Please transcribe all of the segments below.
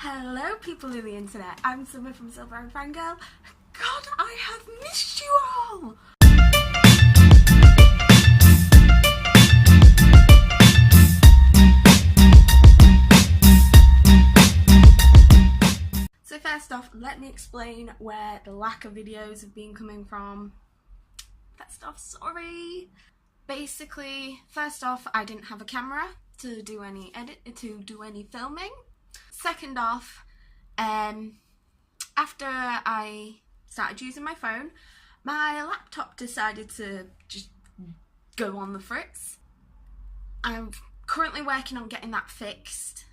Hello people of the internet, I'm Summer from Silver-Eyed-Fangirl. God, I have missed you all! So first off, let me explain where the lack of videos have been coming from. First off, sorry. Basically, first off, I didn't have a camera to do any filming. Second off, after I started using my phone, my laptop decided to just go on the fritz. I'm currently working on getting that fixed.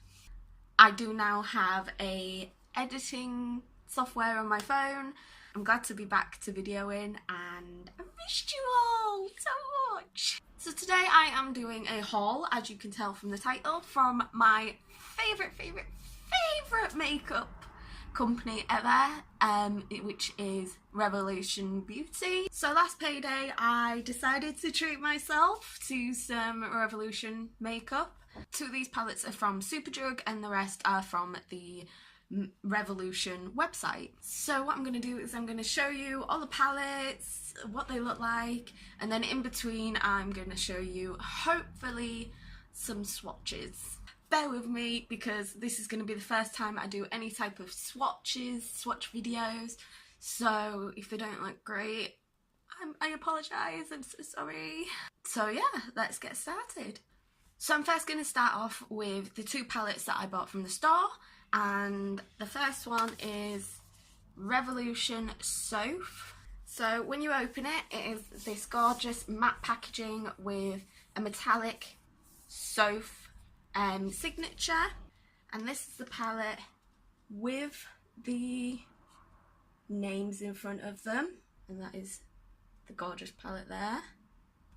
I do now have a editing software on my phone. I'm glad to be back to videoing and I missed you all so much. So today I am doing a haul, as you can tell from the title, from my favourite makeup company ever, which is Revolution Beauty. So last payday I decided to treat myself to some Revolution makeup. Two of these palettes are from Superdrug and the rest are from the Revolution website. So what I'm going to do is I'm going to show you all the palettes, what they look like, and then in between I'm going to show you hopefully some swatches. Bear with me because this is going to be the first time I do any type of swatch videos, so if they don't look great, I apologise, I'm so sorry. So yeah, let's get started. So I'm first going to start off with the two palettes that I bought from the store, and the first one is Revolution Soph. So when you open it, it is this gorgeous matte packaging with a metallic Soph signature, and this is the palette with the names in front of them, and that is the gorgeous palette there.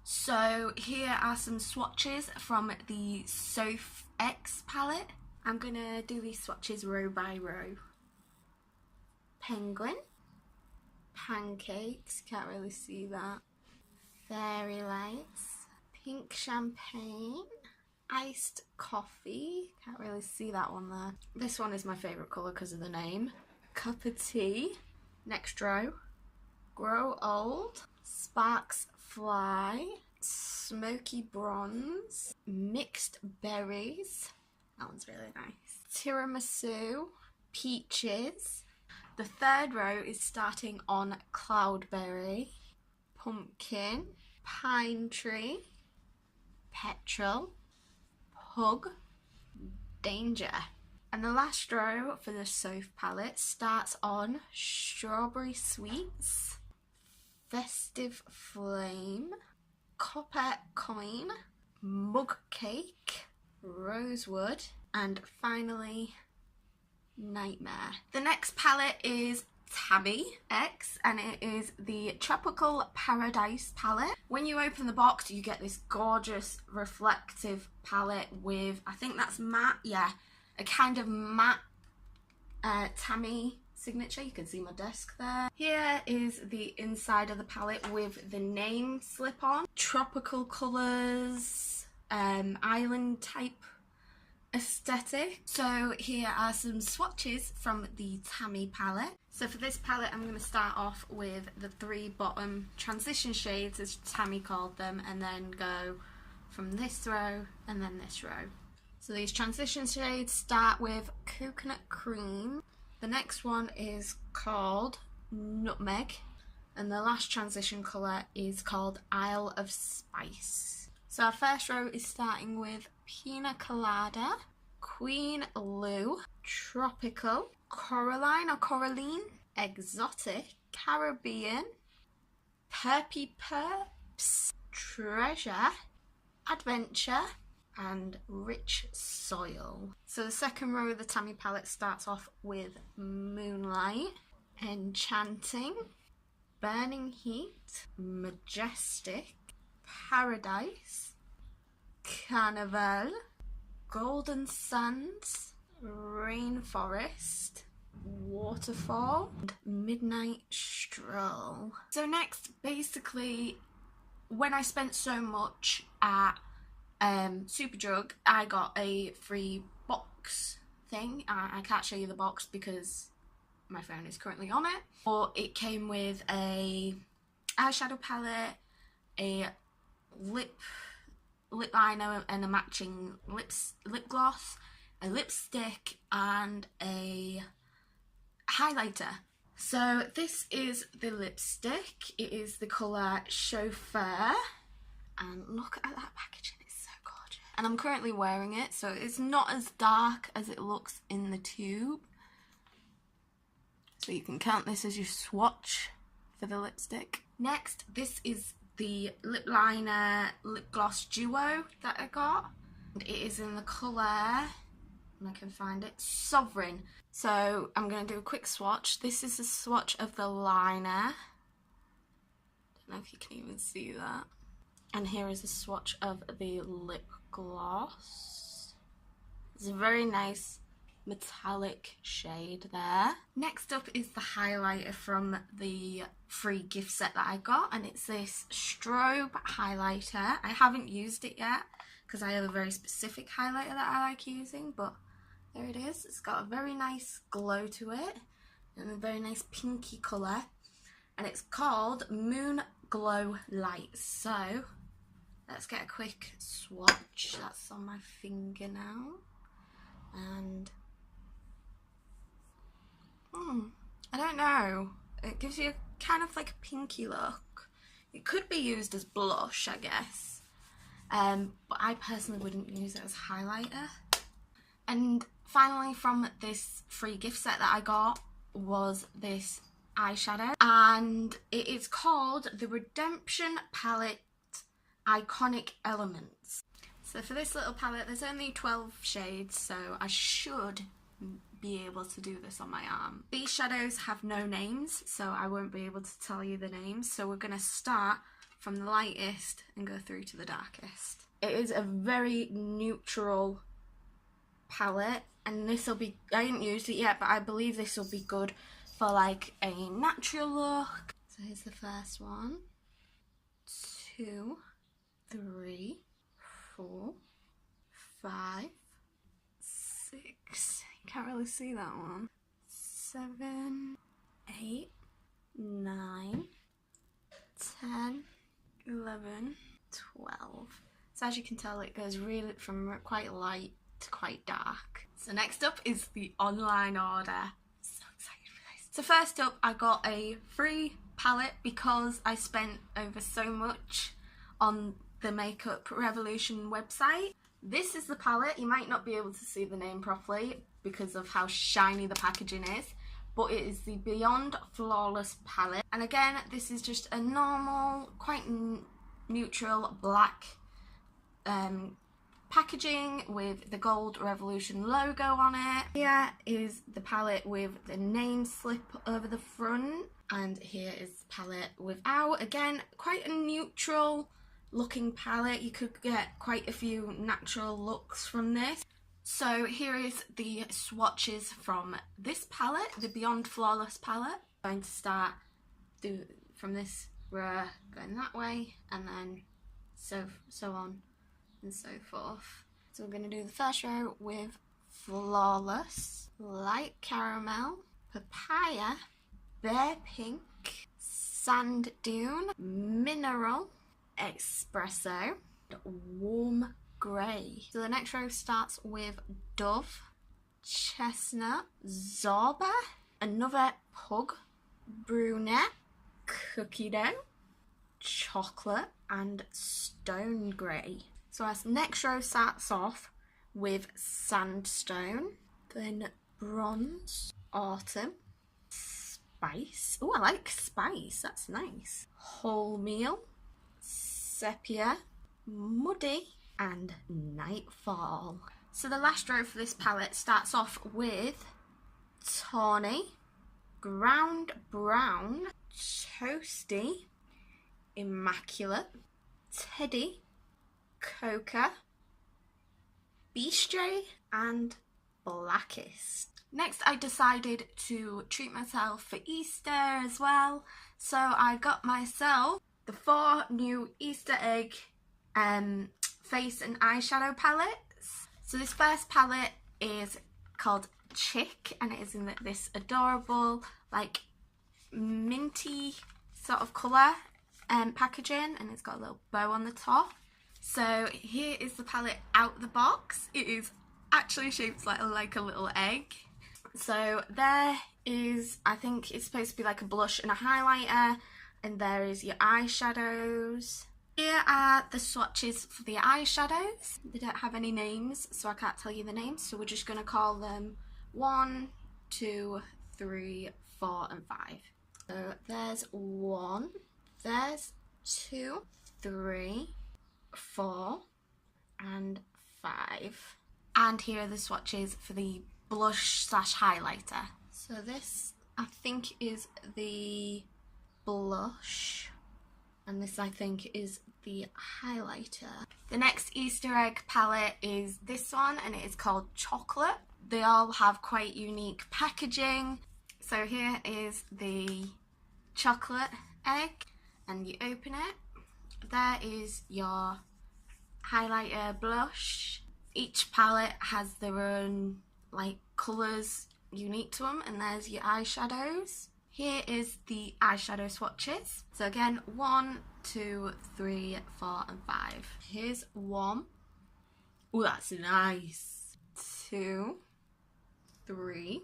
So here are some swatches from the Soph X palette. I'm gonna do these swatches row by row. Penguin, pancakes, can't really see that. Fairy lights, pink champagne, iced coffee, can't really see that one there. This one is my favourite colour because of the name. Cup of tea. Next row, grow old, sparks fly, smoky bronze, mixed berries, that one's really nice, tiramisu, peaches. The third row is starting on cloudberry, pumpkin, pine tree, petrol, hug, danger. And the last row for the Soph palette starts on strawberry sweets, festive flame, copper coin, mug cake, rosewood, and finally nightmare. The next palette is Tammy X, and it is the Tropical Paradise palette. When you open the box, you get this gorgeous reflective palette with, I think that's matte, yeah, a kind of matte Tammy signature. You can see my desk there. Here is the inside of the palette with the name slip on. Tropical colours, island type aesthetic. So here are some swatches from the Tammy palette. So for this palette I'm going to start off with the three bottom transition shades, as Tammy called them, and then go from this row and then this row. So these transition shades start with coconut cream. The next one is called nutmeg, and the last transition colour is called Isle of Spice. So our first row is starting with Pina Colada, Queen Lou, Tropical, Coraline or Coraline, Exotic, Caribbean, Perpy Perps, Treasure, Adventure, and Rich Soil. So the second row of the Tammy palette starts off with Moonlight, Enchanting, Burning Heat, Majestic, Paradise, Carnival, Golden Sands, Rainforest, Waterfall, and Midnight Stroll. So next, basically, when I spent so much at Superdrug, I got a free box thing. I can't show you the box because my phone is currently on it. But it came with a eyeshadow palette, a lip liner and a matching lip gloss, a lipstick and a highlighter. So this is the lipstick. It is the colour Chauffeur, and look at that packaging, it's so gorgeous. And I'm currently wearing it, so it's not as dark as it looks in the tube. So you can count this as your swatch for the lipstick. Next, this is the lip liner lip gloss duo that I got. And it is in the colour, and I can find it, Sovereign. So I'm going to do a quick swatch. This is a swatch of the liner. Don't know if you can even see that. And here is a swatch of the lip gloss. It's a very nice metallic shade there. Next up is the highlighter from the free gift set that I got, and it's this strobe highlighter. I haven't used it yet because I have a very specific highlighter that I like using, but there it is. It's got a very nice glow to it and a very nice pinky colour, and it's called Moon Glow Light. So let's get a quick swatch. That's on my finger now, and I don't know, it gives you kind of like a pinky look. It could be used as blush, I guess, but I personally wouldn't use it as highlighter. And finally, from this free gift set that I got was this eyeshadow, and it is called the Redemption Palette Iconic Elements. So for this little palette, there's only 12 shades, so I should be able to do this on my arm. These shadows have no names, so I won't be able to tell you the names, so we're going to start from the lightest and go through to the darkest. It is a very neutral palette, and this will be, I haven't used it yet, but I believe this will be good for like a natural look. So here's the first one, 2, 3, 4, 5, 6, can't really see that one, 7, 8, 9, 10, 11, 12. So as you can tell, it goes really from quite light to quite dark. So next up is the online order. So excited for this. So first up, I got a free palette because I spent over so much on the Makeup Revolution website. This is the palette. You might not be able to see the name properly because of how shiny the packaging is, but it is the Beyond Flawless palette. And again, this is just a normal, quite neutral black packaging with the Gold Revolution logo on it. Here is the palette with the name slip over the front, and here is the palette without. Again, quite a neutral looking palette. You could get quite a few natural looks from this. So here is the swatches from this palette, the Beyond Flawless palette. I'm going to start from this row going that way, and then so on and so forth. So we're going to do the first row with Flawless, Light Caramel, Papaya, Bear Pink, Sand Dune, Mineral, Espresso, Warm Grey. So the next row starts with Dove, Chestnut, Zorba, another Pug, Brunette, Cookie Dough, Chocolate, and Stone Grey. So our next row starts off with Sandstone, then Bronze, Autumn, Spice. Oh, I like Spice, that's nice. Wholemeal, Sepia, Muddy, and Nightfall. So the last row for this palette starts off with Tawny, Ground Brown, Toasty, Immaculate, Teddy, Coca, Bistro, and Blackest. Next, I decided to treat myself for Easter as well, so I got myself the 4 new Easter egg face and eyeshadow palettes. So this first palette is called Chick, and it is in this adorable, like, minty sort of colour packaging, and it's got a little bow on the top. So here is the palette out the box. It is actually shaped like a little egg. So there is, I think it's supposed to be like a blush and a highlighter, and there is your eyeshadows. Here are the swatches for the eyeshadows. They don't have any names, so I can't tell you the names, so we're just going to call them 1, 2, 3, 4 and 5. So there's 1, there's 2, 3, 4 and 5. And here are the swatches for the blush slash highlighter. So this, I think, is the blush, and this, I think, is the highlighter. The next Easter egg palette is this one, and it is called Chocolate. They all have quite unique packaging. So here is the chocolate egg, and you open it. There is your highlighter blush. Each palette has their own, like, colours unique to them, and there's your eyeshadows. Here is the eyeshadow swatches. So again, 1, 2, 3, 4 and 5. Here's 1. Oh, that's nice. 2, 3,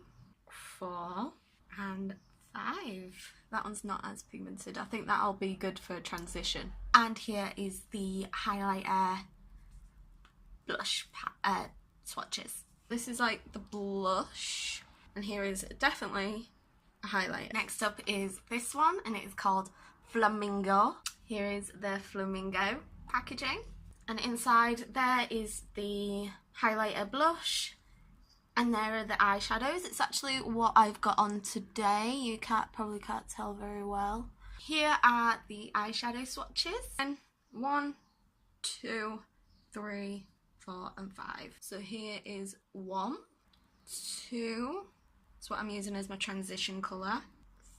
4 and 5. That one's not as pigmented. I think that'll be good for transition. And here is the highlighter blush swatches. This is like the blush, and here is definitely a highlight. Next up is this one, and it is called Flamingo. Here is the Flamingo packaging, and inside there is the highlighter blush, and there are the eyeshadows. It's actually what I've got on today. You probably can't tell very well. Here are the eyeshadow swatches, and 1, 2, 3, 4 and 5. So here is 1, 2, that's what I'm using as my transition colour.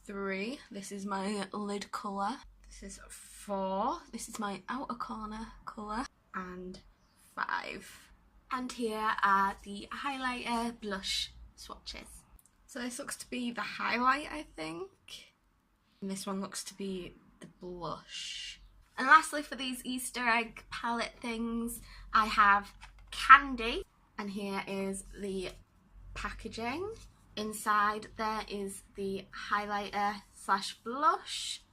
3, this is my lid colour. This is 4, this is my outer corner colour. And 5. And here are the highlighter blush swatches. So this looks to be the highlight, I think. And this one looks to be the blush. And lastly, for these Easter egg palette things, I have candy. And here is the packaging. Inside there is the highlighter slash blush,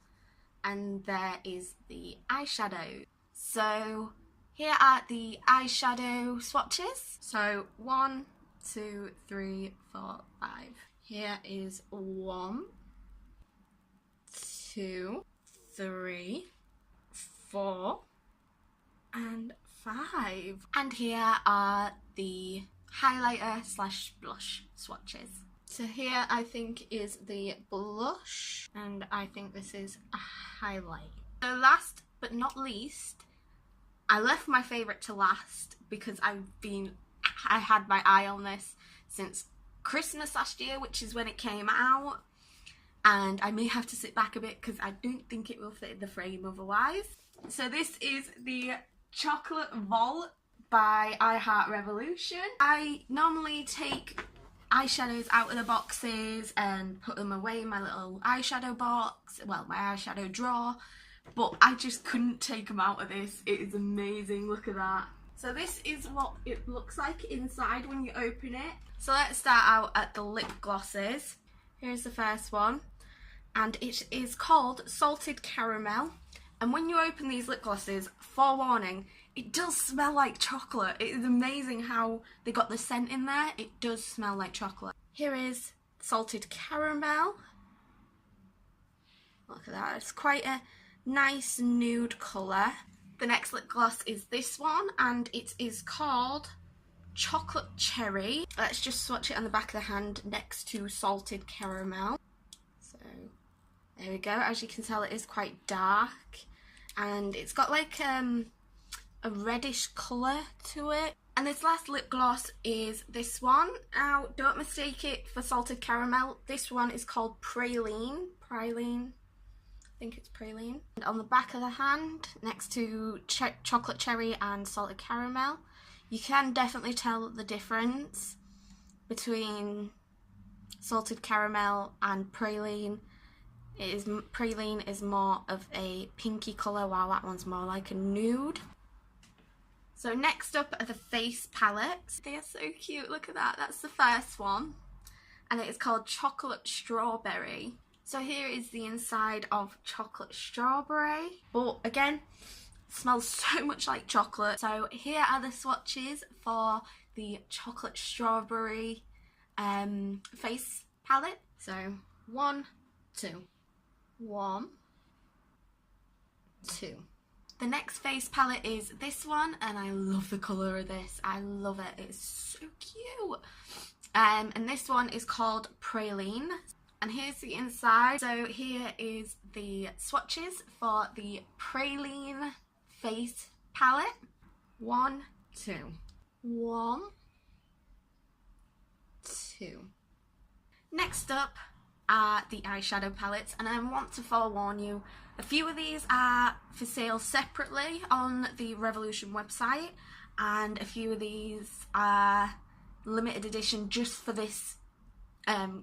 and there is the eyeshadow. So here are the eyeshadow swatches. So 1, 2, 3, 4, 5. Here is 1, 2, 3, 4 and 5. And here are the highlighter slash blush swatches. So here I think is the blush, and I think this is a highlight. So last but not least, I left my favourite to last because I had my eye on this since Christmas last year, which is when it came out, and I may have to sit back a bit because I don't think it will fit in the frame otherwise. So this is the Chocolate Vault by I Heart Revolution. I normally take eyeshadows out of the boxes and put them away in my little eyeshadow box, well, my eyeshadow drawer, but I just couldn't take them out of this. It is amazing, look at that. So this is what it looks like inside when you open it. So let's start out at the lip glosses. Here's the first one, and it is called Salted Caramel. And when you open these lip glosses, forewarning, it does smell like chocolate. It is amazing how they got the scent in there. It does smell like chocolate. Here is Salted Caramel. Look at that. It's quite a nice nude colour. The next lip gloss is this one, and it is called Chocolate Cherry. Let's just swatch it on the back of the hand next to Salted Caramel. So there we go. As you can tell, it is quite dark, and it's got like a reddish colour to it. And this last lip gloss is this one. Now, don't mistake it for Salted Caramel. This one is called Praline. I think it's Praline. And on the back of the hand, next to Chocolate Cherry and Salted Caramel, you can definitely tell the difference. between salted caramel and praline. Praline is more of a pinky colour, while that one's more like a nude. So next up are the face palettes. They are so cute, look at that. That's the first one. And it is called Chocolate Strawberry. So here is the inside of Chocolate Strawberry. But again, it smells so much like chocolate. So here are the swatches for the Chocolate Strawberry face palette. So 1, 2. 1, 2. The next face palette is this one, and I love the colour of this. I love it. It's so cute. And this one is called Praline. And here's the inside. So here is the swatches for the Praline face palette. 1, 2. 1, 2. Next up are the eyeshadow palettes, and I want to forewarn you, a few of these are for sale separately on the Revolution website, and a few of these are limited edition just for this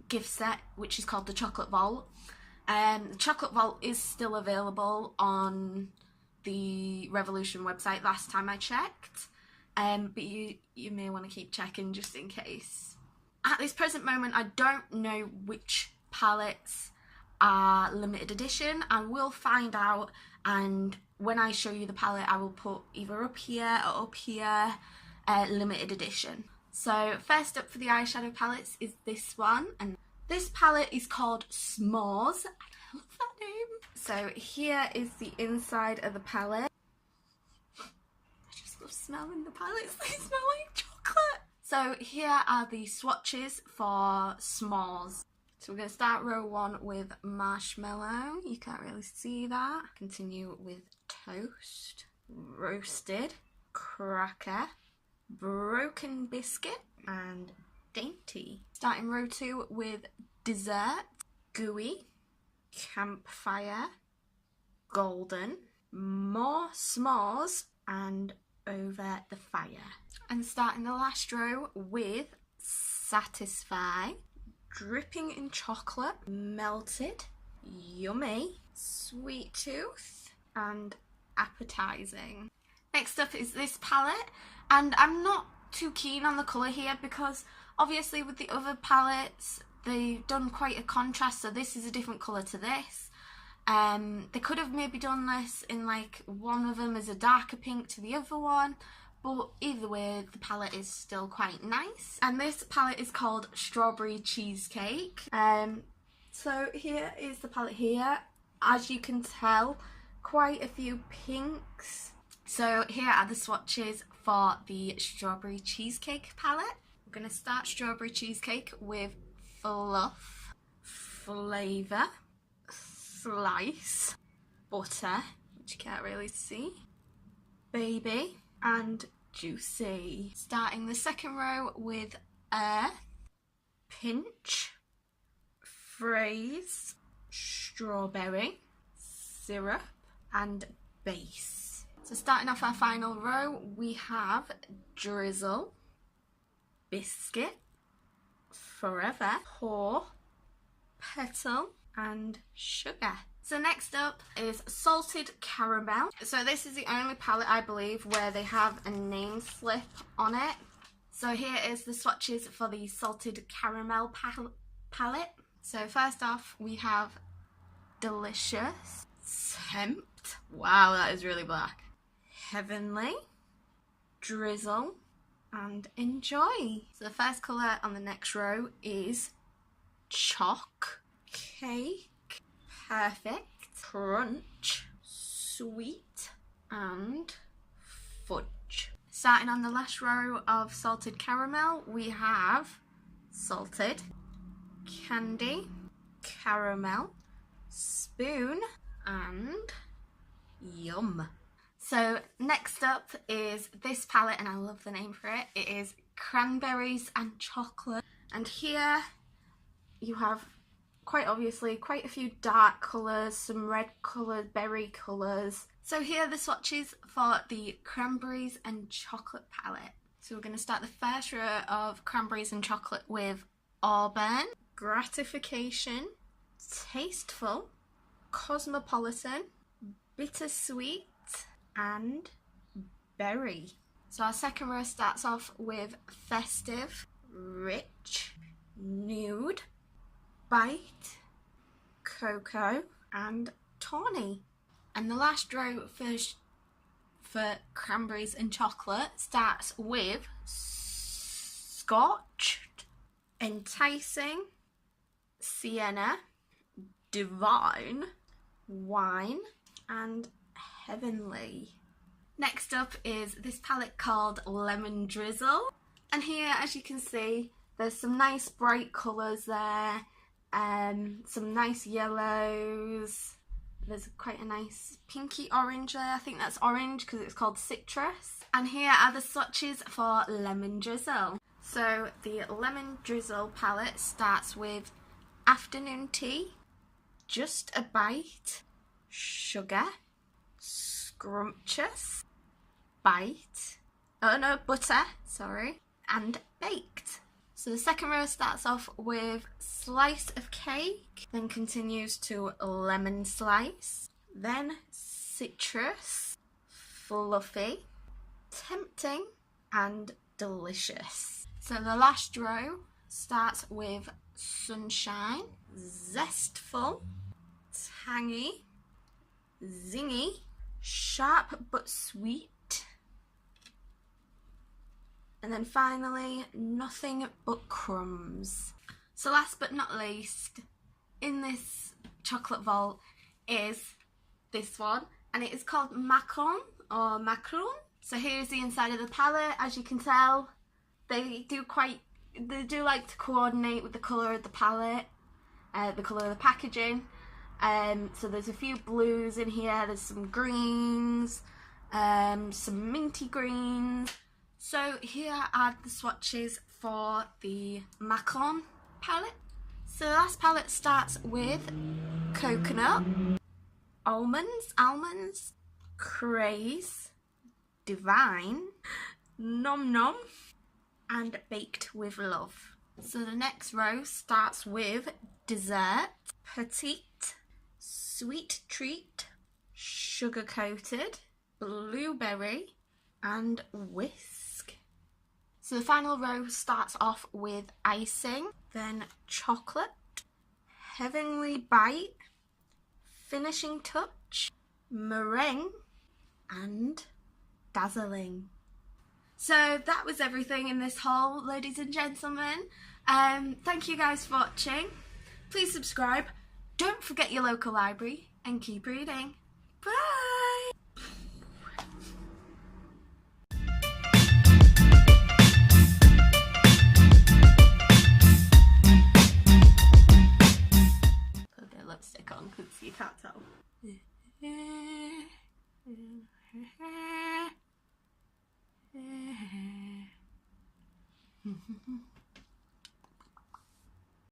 gift set, which is called the Chocolate Vault. The Chocolate Vault is still available on the Revolution website last time I checked, but you may want to keep checking just in case. At this present moment, I don't know which palettes are limited edition. I will find out, and when I show you the palette I will put either up here or up here, limited edition. So first up for the eyeshadow palettes is this one, and this palette is called S'mores. I love that name. So here is the inside of the palette. I just love smelling the palettes, they smell like chocolate. So here are the swatches for S'mores. So we're going to start row 1 with marshmallow. You can't really see that. Continue with toast, roasted, cracker, broken biscuit, and dainty. Starting row 2 with dessert, gooey, campfire, golden, more s'mores, and over the fire. And starting the last row with satisfy, dripping in chocolate, melted, yummy, sweet tooth, and appetizing. Next up is this palette, and I'm not too keen on the colour here because obviously with the other palettes they've done quite a contrast, so this is a different colour to this. They could have maybe done this in like one of them as a darker pink to the other one, but either way the palette is still quite nice. And this palette is called Strawberry Cheesecake. So here is the palette here. As you can tell, quite a few pinks. So here are the swatches for the Strawberry Cheesecake palette. We're going to start Strawberry Cheesecake with fluff, flavour, slice, butter, which you can't really see, baby, and juicy. Starting the second row with earth, pinch, phrase, strawberry, syrup, and base. So starting off our final row, we have drizzle, biscuit, forever, pour, petal, and sugar. So next up is salted caramel. So this is the only palette I believe where they have a name slip on it. So here is the swatches for the salted caramel palette. So first off we have delicious, tempt, wow that is really black, heavenly, drizzle, and enjoy. So the first colour on the next row is chalk, cake, perfect, crunch, sweet, and fudge. Starting on the last row of salted caramel, we have salted, candy, caramel, spoon, and yum. So next up is this palette, and I love the name for it. It is cranberries and chocolate. And here you have quite obviously quite a few dark colours, some red colours, berry colours. So here are the swatches for the cranberries and chocolate palette. So we're going to start the first row of cranberries and chocolate with Auburn, Gratification, Tasteful, Cosmopolitan, Bittersweet, and Berry. So our second row starts off with Festive, Rich, Nude, Bite, Cocoa, and Tawny. And the last row for cranberries and chocolate starts with Scotched, Enticing, Sienna, Divine, Wine, and Heavenly. Next up is this palette called Lemon Drizzle. And here, as you can see, there's some nice bright colours there, some nice yellows. There's quite a nice pinky orange there. I think that's orange because it's called Citrus. And here are the swatches for Lemon Drizzle. So the Lemon Drizzle palette starts with Afternoon Tea, Just a Bite, Sugar, Scrumptious, Butter, and Baked. So the second row starts off with Slice of Cake, then continues to Lemon Slice, then Citrus, Fluffy, Tempting, and Delicious. So the last row starts with Sunshine, Zestful, Tangy, Zingy, Sharp but Sweet, and then finally, Nothing But Crumbs. So last but not least, in this chocolate vault is this one, and it is called Macaron or Macaron. So here's the inside of the palette. As you can tell, they do like to coordinate with the colour of the palette, the colour of the packaging. So there's a few blues in here, there's some greens, some minty greens. So here are the swatches for the Macaron palette. So the last palette starts with Coconut, Almonds, Craze, Divine, Nom Nom, and Baked with Love. So the next row starts with Dessert, Petite, Sweet Treat, Sugar Coated, Blueberry, and Whisk. So the final row starts off with Icing, then Chocolate, Heavenly Bite, Finishing Touch, Meringue, and Dazzling. So that was everything in this haul, ladies and gentlemen. Thank you guys for watching. Please subscribe, don't forget your local library, and keep reading. Bye! Lipstick on because you can't tell.